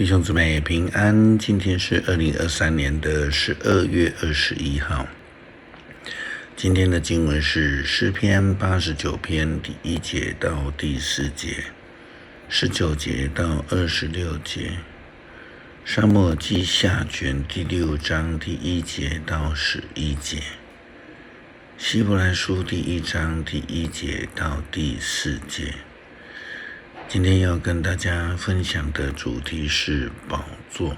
弟兄姊妹平安，今天是2023年的12月21号。今天的经文是诗篇89篇第1节到第4节，19节到26节，撒母耳记下卷第6章第1节到11节，希伯来书第1章第1节到第4节。今天要跟大家分享的主题是宝座。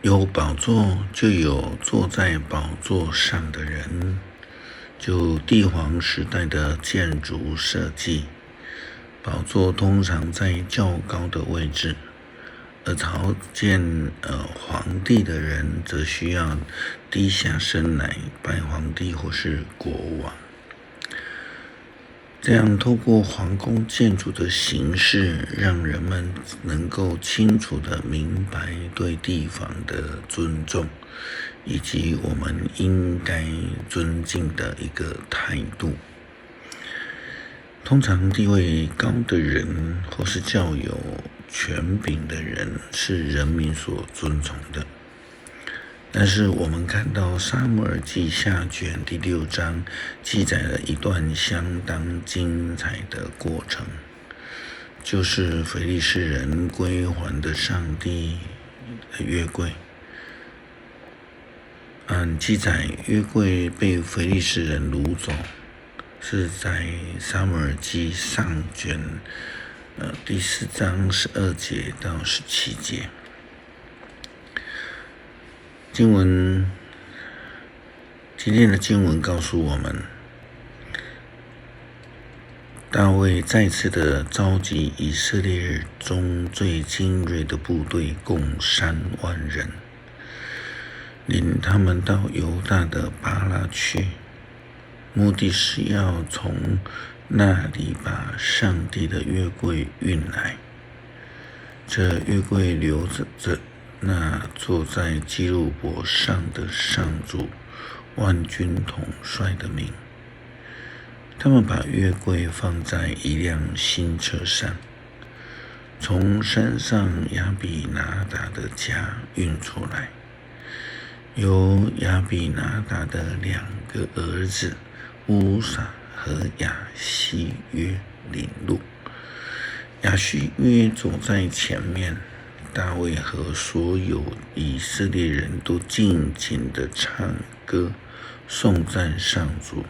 有宝座就有坐在宝座上的人。就帝皇时代的建筑设计，宝座通常在较高的位置，而朝见皇帝的人则需要低下身来拜皇帝或是国王。这样透过皇宫建筑的形式，让人们能够清楚地明白对地方的尊重，以及我们应该尊敬的一个态度。通常地位高的人或是较有权柄的人是人民所尊崇的。但是我们看到撒母耳记下卷第6章记载了一段相当精彩的过程，就是非利士人归还的上帝的约柜。记载约柜被非利士人掳走，是在撒母耳记上卷第4章12节到17节。今天的经文告诉我们，大卫再次的召集以色列中最精锐的部队，共3万人，领他们到犹大的巴拉去，目的是要从那里把上帝的约柜运来。这约柜留着那坐在基路伯上的上主万军统帅的名。他们把约柜放在一辆新车上，从山上亚比拿达的家运出来，由亚比拿达的2个儿子乌撒和亚希约领路。亚希约走在前面，大卫和所有以色列人都尽情地唱歌颂赞上主。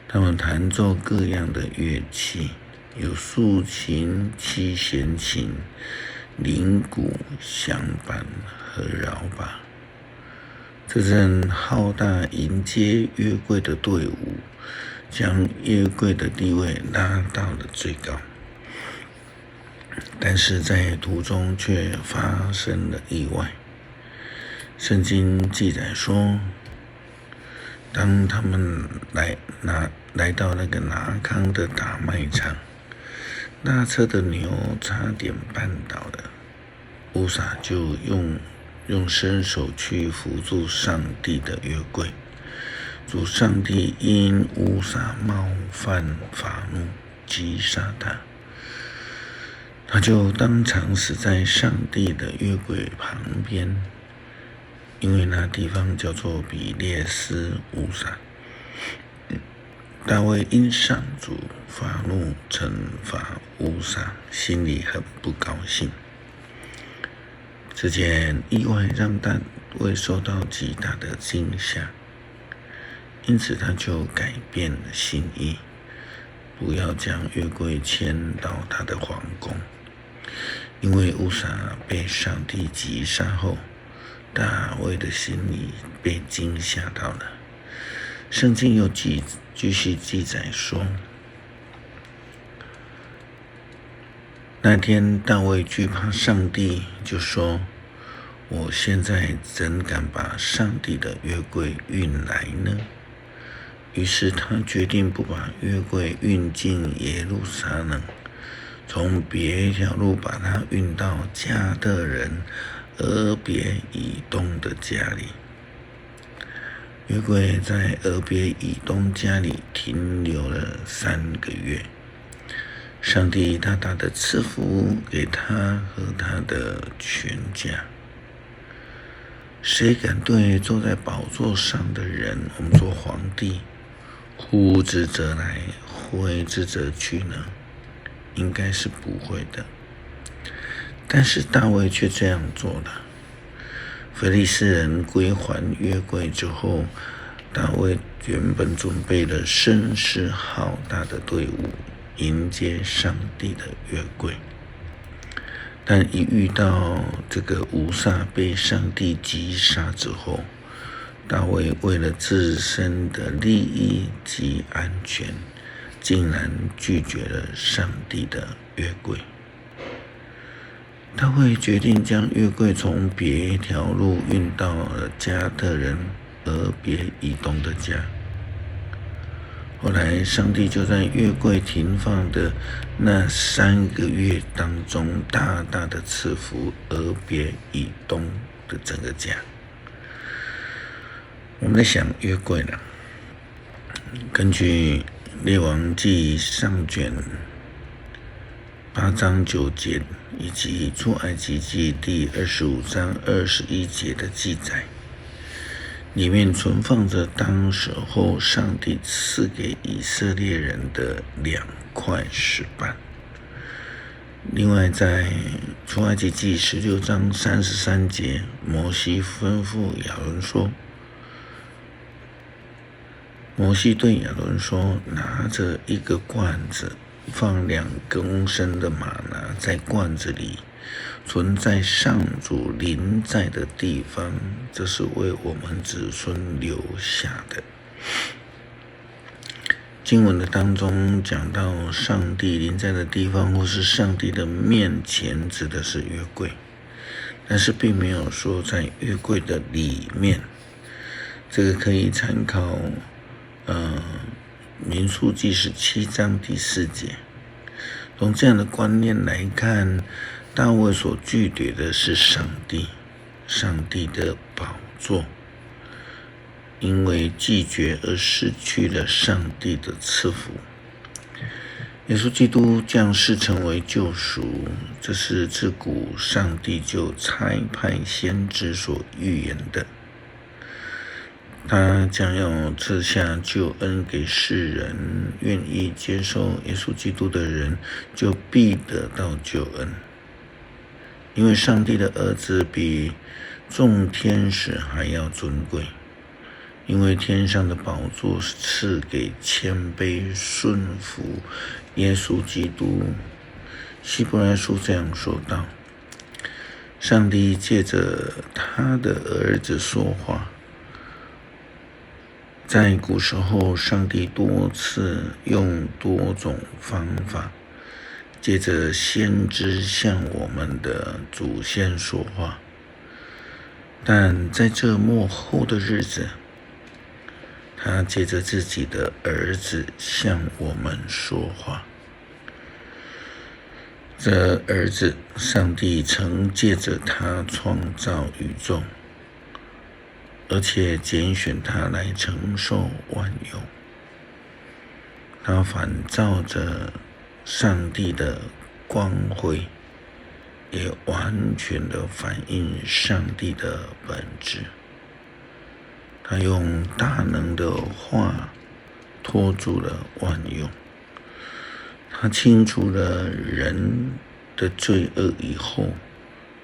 他们弹奏各样的乐器，有竖琴、七弦琴、铃鼓、响板和饶把。这阵浩大迎接约柜的队伍，将约柜的地位拉到了最高。但是在途中却发生了意外。圣经记载说，当他们来到那个拿康的大卖场，拉车的牛差点绊倒了，乌撒就用伸手去扶住上帝的约柜。主上帝因乌撒冒犯发怒，击杀他。他就当场死在上帝的约柜旁边，因为那地方叫做比列斯乌撒。大卫因上主发怒惩罚乌撒，心里很不高兴。这件意外让大卫受到极大的惊吓，因此他就改变了心意，不要将约柜迁到他的皇宫。因为乌撒被上帝击杀后，大卫的心里被惊吓到了。圣经又继续记载说，那天大卫惧怕上帝，就说：我现在怎敢把上帝的约柜运来呢？于是他决定不把约柜运进耶路撒冷，从别一条路把它运到迦特人俄别以东的家里。约柜在俄别以东家里停留了3个月。上帝大大的赐福给他和他的全家。谁敢对坐在宝座上的人，我们做皇帝，呼之则来，挥之则去呢？应该是不会的。但是大卫却这样做了。非利士人归还约柜之后，大卫原本准备了声势浩大的队伍迎接上帝的约柜，但一遇到这个乌撒被上帝击杀之后，大卫为了自身的利益及安全，竟然拒绝了上帝的约柜。大卫决定将约柜从别一条路运到了加特人俄别以东的家。后来上帝就在约柜停放的那3个月当中，大大的赐福俄别以东的整个家。我们在想约柜呢，根据列王纪上卷8章9节以及出埃及记第25章21节的记载，里面存放着当时候上帝赐给以色列人的2块石板。另外在出埃及记16章33节，摩西吩咐亚伦说，摩西对亚伦说，拿着一个罐子，放2公升的玛拿在罐子里，存在上主临在的地方，这是为我们子孙留下的。经文的当中讲到上帝临在的地方或是上帝的面前，指的是约柜，但是并没有说在约柜的里面。这个可以参考民数记17章第4节。从这样的观念来看，大卫所拒绝的是上帝的宝座，因为拒绝而失去了上帝的赐福。耶稣基督降世成为救赎，这是自古上帝就差派先知所预言的。他将要赐下救恩给世人，愿意接受耶稣基督的人就必得到救恩。因为上帝的儿子比众天使还要尊贵，因为天上的宝座是赐给谦卑顺服耶稣基督。希伯来书这样说道，上帝借着他的儿子说话。在古时候，上帝多次用多种方法，借着先知向我们的祖先说话，但在这末后的日子，他借着自己的儿子向我们说话。这儿子，上帝曾借着他创造宇宙，而且拣选他来承受万有。他反照着上帝的光辉，也完全的反映上帝的本质。他用大能的话托住了万有，他清除了人的罪恶以后，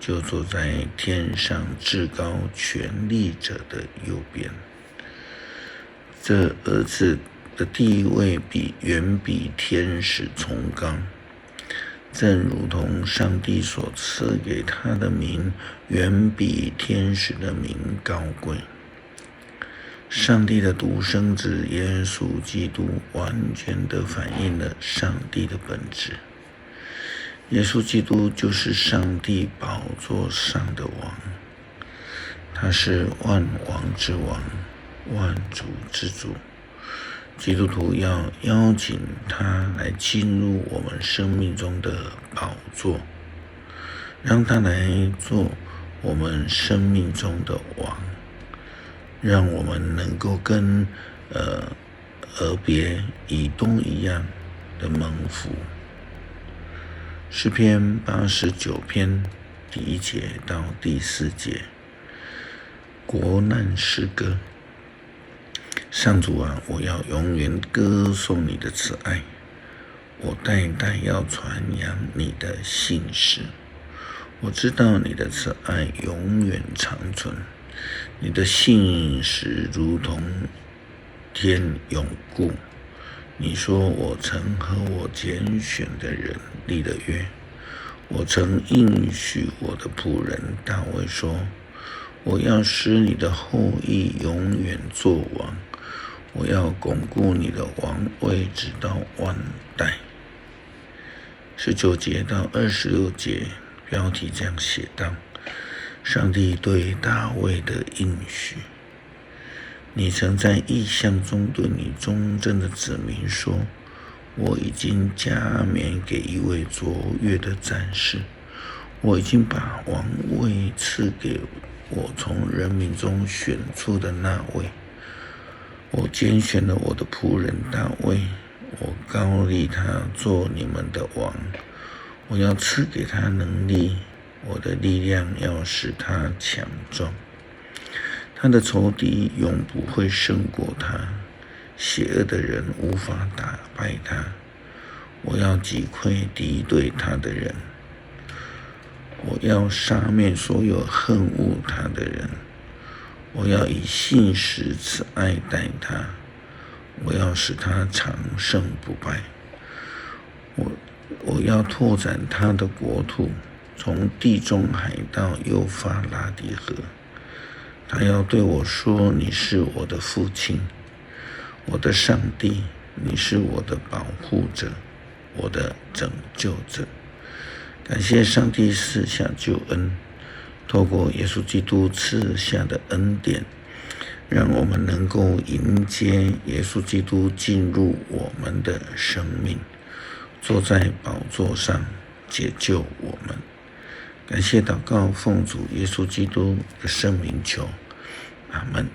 就坐在天上至高权力者的右边。这儿子的地位远比天使崇高，正如同上帝所赐给他的名远比天使的名高贵。上帝的独生子耶稣基督完全地反映了上帝的本质。耶稣基督就是上帝宝座上的王，他是万王之王，万主之主。基督徒要邀请他来进入我们生命中的宝座，让他来做我们生命中的王，让我们能够跟俄别以东一样的蒙福。诗篇89篇第1节到第4节，国难诗歌。上主啊，我要永远歌颂你的慈爱，我代代要传扬你的信实。我知道你的慈爱永远长存，你的信实如同天永固。你说我曾和我拣选的人立了约，我曾应许我的仆人大卫说，我要使你的后裔永远作王，我要巩固你的王位直到万代。19节到26节，标题这样写道：上帝对大卫的应许。你曾在异象中对你忠贞的子民说，我已经加冕给一位卓越的战士，我已经把王位赐给我从人民中选出的那位。我拣选了我的仆人大卫，我膏立他做你们的王，我要赐给他能力，我的力量要使他强壮。他的仇敌永不会胜过他，邪恶的人无法打败他。我要击溃敌对他的人，我要杀灭所有恨恶他的人。我要以信实慈爱待他，我要使他长胜不败。我要拓展他的国土，从地中海到幼发拉底河。他要对我说，你是我的父亲，我的上帝，你是我的保护者，我的拯救者。感谢上帝赐下救恩，透过耶稣基督赐下的恩典，让我们能够迎接耶稣基督进入我们的生命，坐在宝座上解救我们。感谢祷告，奉主耶稣基督的圣名求，阿们。